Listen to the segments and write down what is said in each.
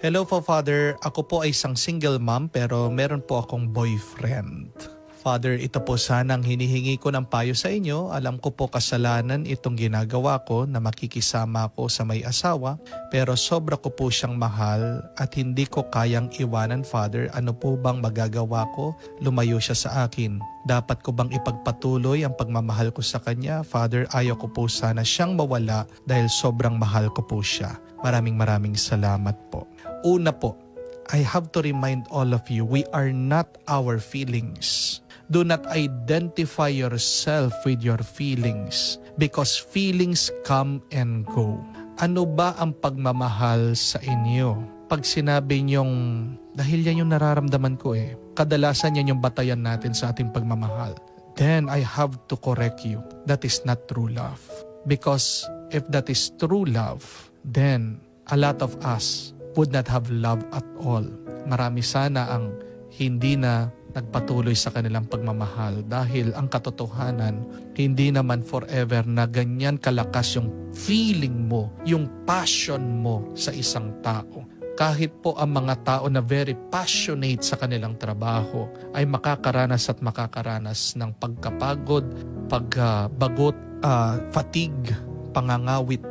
Hello po, Father. Ako po ay isang single mom pero meron po akong boyfriend. Father, ito po sanang hinihingi ko ng payo sa inyo. Alam ko po kasalanan itong ginagawa ko na makikisama ko sa may asawa. Pero sobra ko po siyang mahal at hindi ko kayang iwanan, Father. Ano po bang magagawa ko? Lumayo siya sa akin. Dapat ko bang ipagpatuloy ang pagmamahal ko sa kanya? Father, ayaw ko po sana siyang mawala dahil sobrang mahal ko po siya. Maraming salamat po. Una po, I have to remind all of you, we are not our feelings. Do not identify yourself with your feelings because feelings come and go. Ano ba ang pagmamahal sa inyo? Pag sinabi niyong, dahil yan yung nararamdaman ko kadalasan yan yung batayan natin sa ating pagmamahal. Then I have to correct you. That is not true love. Because if that is true love, then a lot of us would not have love at all. Marami sana ang hindi na nagpatuloy sa kanilang pagmamahal dahil ang katotohanan, hindi naman forever na ganyan kalakas yung feeling mo, yung passion mo sa isang tao. Kahit po ang mga tao na very passionate sa kanilang trabaho ay makakaranas ng pagkapagod, pagbagot, fatigue, pangangawit,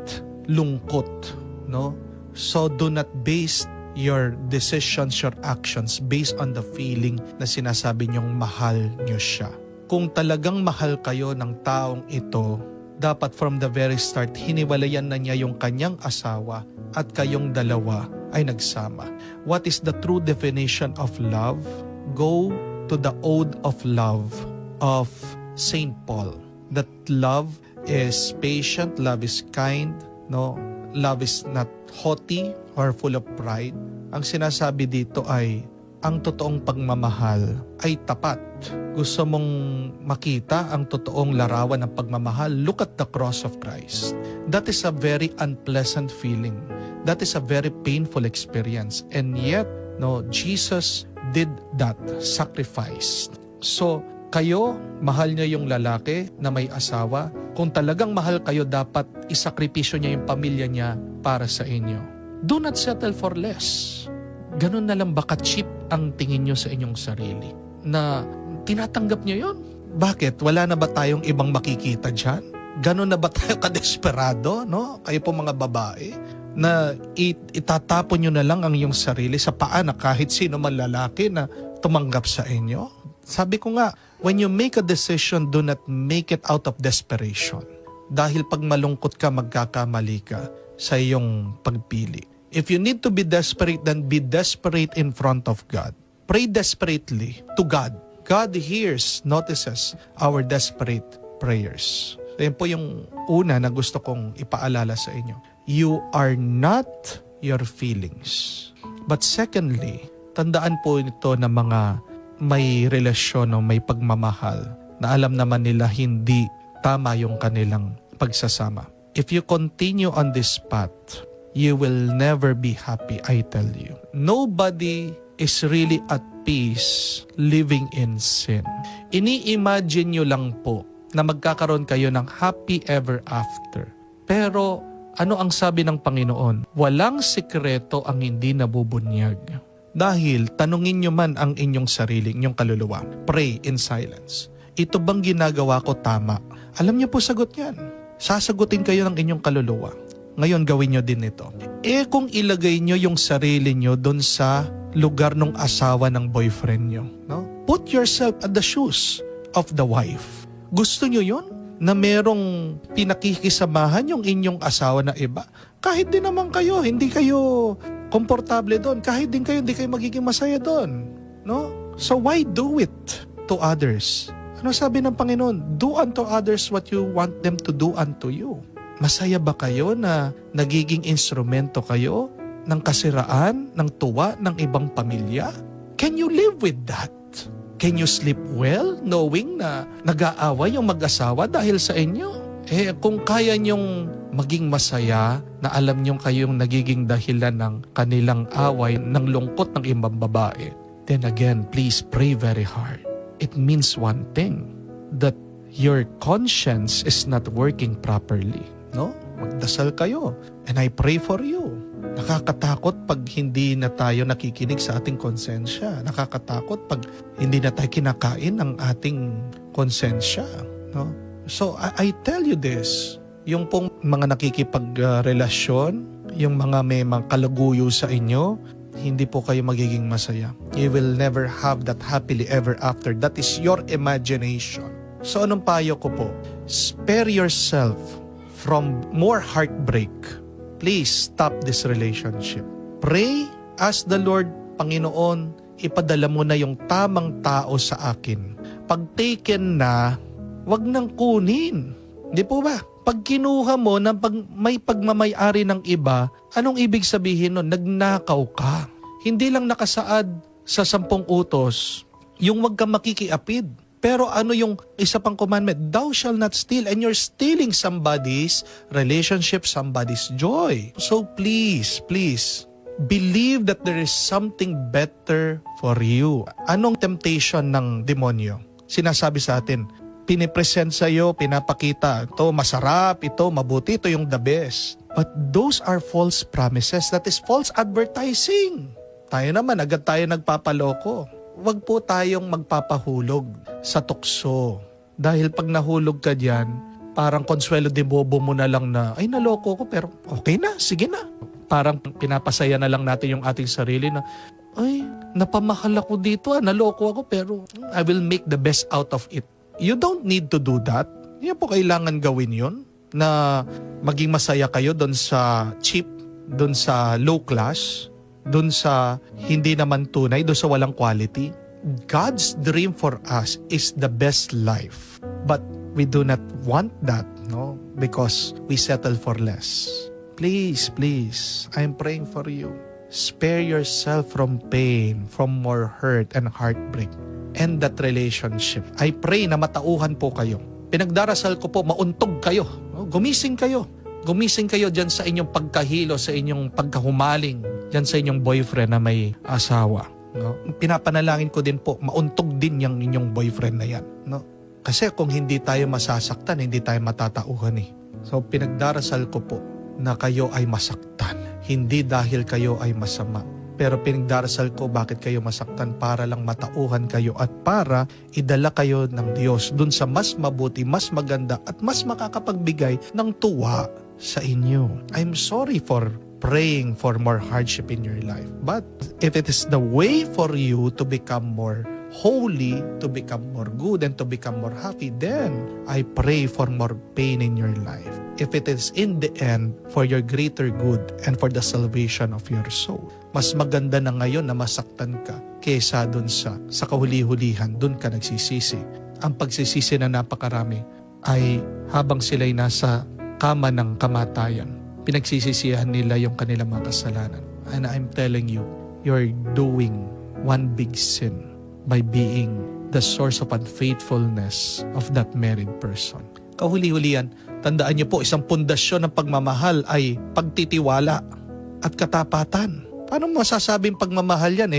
lungkot, no? So do not base your decisions, your actions based on the feeling na sinasabi niyong mahal niyo siya. Kung talagang mahal kayo ng taong ito, dapat from the very start, hiniwalayan na niya yung kanyang asawa at kayong dalawa ay nagsama. What is the true definition of love? Go to the Ode of Love of Saint Paul. That love is patient, love is kind, no? Love is not haughty or full of pride. Ang sinasabi dito ay ang totoong pagmamahal ay tapat. Gusto mong makita ang totoong larawan ng pagmamahal? Look at the cross of Christ. That is a very unpleasant feeling. That is a very painful experience. And yet, no, Jesus did that sacrifice. So, kayo, mahal niya yung lalaki na may asawa. Kung talagang mahal kayo, dapat isakripisyo niya yung pamilya niya para sa inyo. Do not settle for less. Ganun na lang ba ka-cheap ang tingin niyo sa inyong sarili? Na tinatanggap niyo yun? Bakit? Wala na ba tayong ibang makikita dyan? Ganun na ba tayo kadesperado? No? Kayo po mga babae na itatapon niyo na lang ang iyong sarili sa paa na kahit sino man lalaki na tumanggap sa inyo? Sabi ko nga, when you make a decision, do not make it out of desperation. Dahil pag malungkot ka, magkakamali ka sa iyong pagpili. If you need to be desperate, then be desperate in front of God. Pray desperately to God. God hears, notices our desperate prayers. Yan po yung una na gusto kong ipaalala sa inyo. You are not your feelings. But secondly, tandaan po ito na mga may relasyon o may pagmamahal na alam naman nila hindi tama yung kanilang pagsasama. If you continue on this path, you will never be happy, I tell you. Nobody is really at peace living in sin. Ini-imagine nyo lang po na magkakaroon kayo ng happy ever after. Pero ano ang sabi ng Panginoon? Walang sikreto ang hindi nabubunyag. Dahil tanungin nyo man ang inyong sarili, inyong kaluluwa. Pray in silence. Ito bang ginagawa ko tama? Alam niyo po sagot yan. Sasagutin kayo ng inyong kaluluwa. Ngayon gawin nyo din ito. Kung ilagay nyo yung sarili nyo doon sa lugar ng asawa ng boyfriend nyo. No? Put yourself at the shoes of the wife. Gusto nyo yun? Na merong pinakikisamahan yung inyong asawa na iba? Kahit din naman kayo, hindi kayo komportable doon. Kahit din kayo, hindi kayo magiging masaya doon. No? So why do it to others? Ano sabi ng Panginoon? Do unto others what you want them to do unto you. Masaya ba kayo na nagiging instrumento kayo ng kasiraan, ng tuwa ng ibang pamilya? Can you live with that? Can you sleep well knowing na nag-aaway yung mag-asawa dahil sa inyo? Kung kaya niyong maging masaya na alam niyong kayong nagiging dahilan ng kanilang away, ng lungkot ng ibang babae, then again, please pray very hard. It means one thing, that your conscience is not working properly. No? Magdasal kayo. And I pray for you. Nakakatakot pag hindi na tayo nakikinig sa ating konsensya. Nakakatakot pag hindi na tayo kinakain ng ating konsensya. No? So, I tell you this, yung pong mga nakikipagrelasyon, yung mga may mga kalaguyo sa inyo, hindi po kayo magiging masaya. You will never have that happily ever after. That is your imagination. So, anong payo ko po? Spare yourself from more heartbreak. Please stop this relationship. Pray, ask the Lord, Panginoon, ipadala mo na yung tamang tao sa akin. Pag taken na, wag nang kunin. Di po ba? Pag kinuha mo na may pagmamayari ng iba, anong ibig sabihin nun? Nagnakaw ka. Hindi lang nakasaad sa 10 utos, yung wag ka makikiapid. Pero ano yung isa pang commandment? Thou shall not steal, and you're stealing somebody's relationship, somebody's joy. So please, believe that there is something better for you. Anong temptation ng demonyo? Sinasabi sa atin, pinipresent sa'yo, pinapakita, ito masarap, ito mabuti, ito yung the best. But those are false promises. That is false advertising. Tayo naman, agad tayo nagpapaloko. Huwag po tayong magpapahulog sa tukso. Dahil pag nahulog ka diyan, parang konsuelo de bobo mo na lang na, ay naloko ko pero okay na, sige na. Parang pinapasaya na lang natin yung ating sarili na, ay napamahal ako dito, naloko ako pero I will make the best out of it. You don't need to do that. Hindi po kailangan gawin yun na maging masaya kayo doon sa cheap, doon sa low class, doon sa hindi naman tunay, doon sa walang quality. God's dream for us is the best life. But we do not want that, no? Because we settle for less. Please, I'm praying for you. Spare yourself from pain, from more hurt and heartbreak. End that relationship. I pray na matauhan po kayo. Pinagdarasal ko po, mauntog kayo. Gumising kayo. Gumising kayo dyan sa inyong pagkahilo, sa inyong pagkahumaling, dyan sa inyong boyfriend na may asawa. No? Pinapanalangin ko din po, mauntog din yung inyong boyfriend na yan. No? Kasi kung hindi tayo masasaktan, hindi tayo matatauhan eh. So pinagdarasal ko po na kayo ay masaktan. Hindi dahil kayo ay masama. Pero pinagdarasal ko bakit kayo masaktan para lang matauhan kayo at para idala kayo ng Diyos dun sa mas mabuti, mas maganda at mas makakapagbigay ng tuwa sa inyo. I'm sorry for praying for more hardship in your life. But if it is the way for you to become more holy, to become more good, and to become more happy, then I pray for more pain in your life. If it is in the end for your greater good and for the salvation of your soul. Mas maganda na ngayon na masaktan ka kesa dun sa kahuli-hulihan, dun ka nagsisisi. Ang pagsisisi na napakarami ay habang sila'y nasa kama ng kamatayan, pinagsisisihan nila yung kanilang mga kasalanan. And I'm telling you, you're doing one big sin by being the source of unfaithfulness of that married person. Kahuli-hulihan, tandaan niyo po, isang pundasyon ng pagmamahal ay pagtitiwala at katapatan. Paano masasabing pagmamahal yan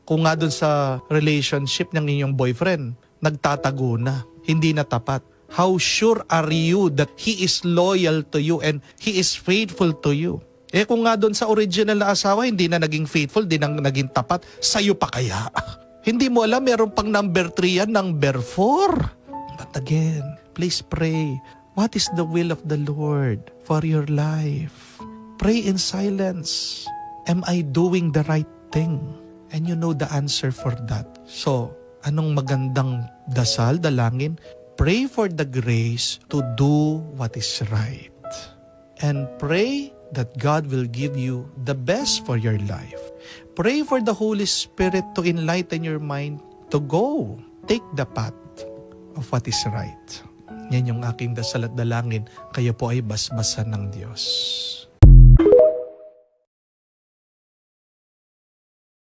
kung nga dun sa relationship ng inyong boyfriend, nagtatago na, hindi na tapat? How sure are you that he is loyal to you and he is faithful to you? Kung nga doon sa original na asawa, hindi na naging faithful, hindi na naging tapat, sa'yo pa kaya? Hindi mo alam, meron pang number 3 yan, number 4. But again, please pray. What is the will of the Lord for your life? Pray in silence. Am I doing the right thing? And you know the answer for that. So, anong magandang dasal, dalangin? Pray for the grace to do what is right. And pray that God will give you the best for your life. Pray for the Holy Spirit to enlighten your mind to go. Take the path of what is right. Yan yung aking dasal at dalangin. Kayo po ay basbasan ng Diyos.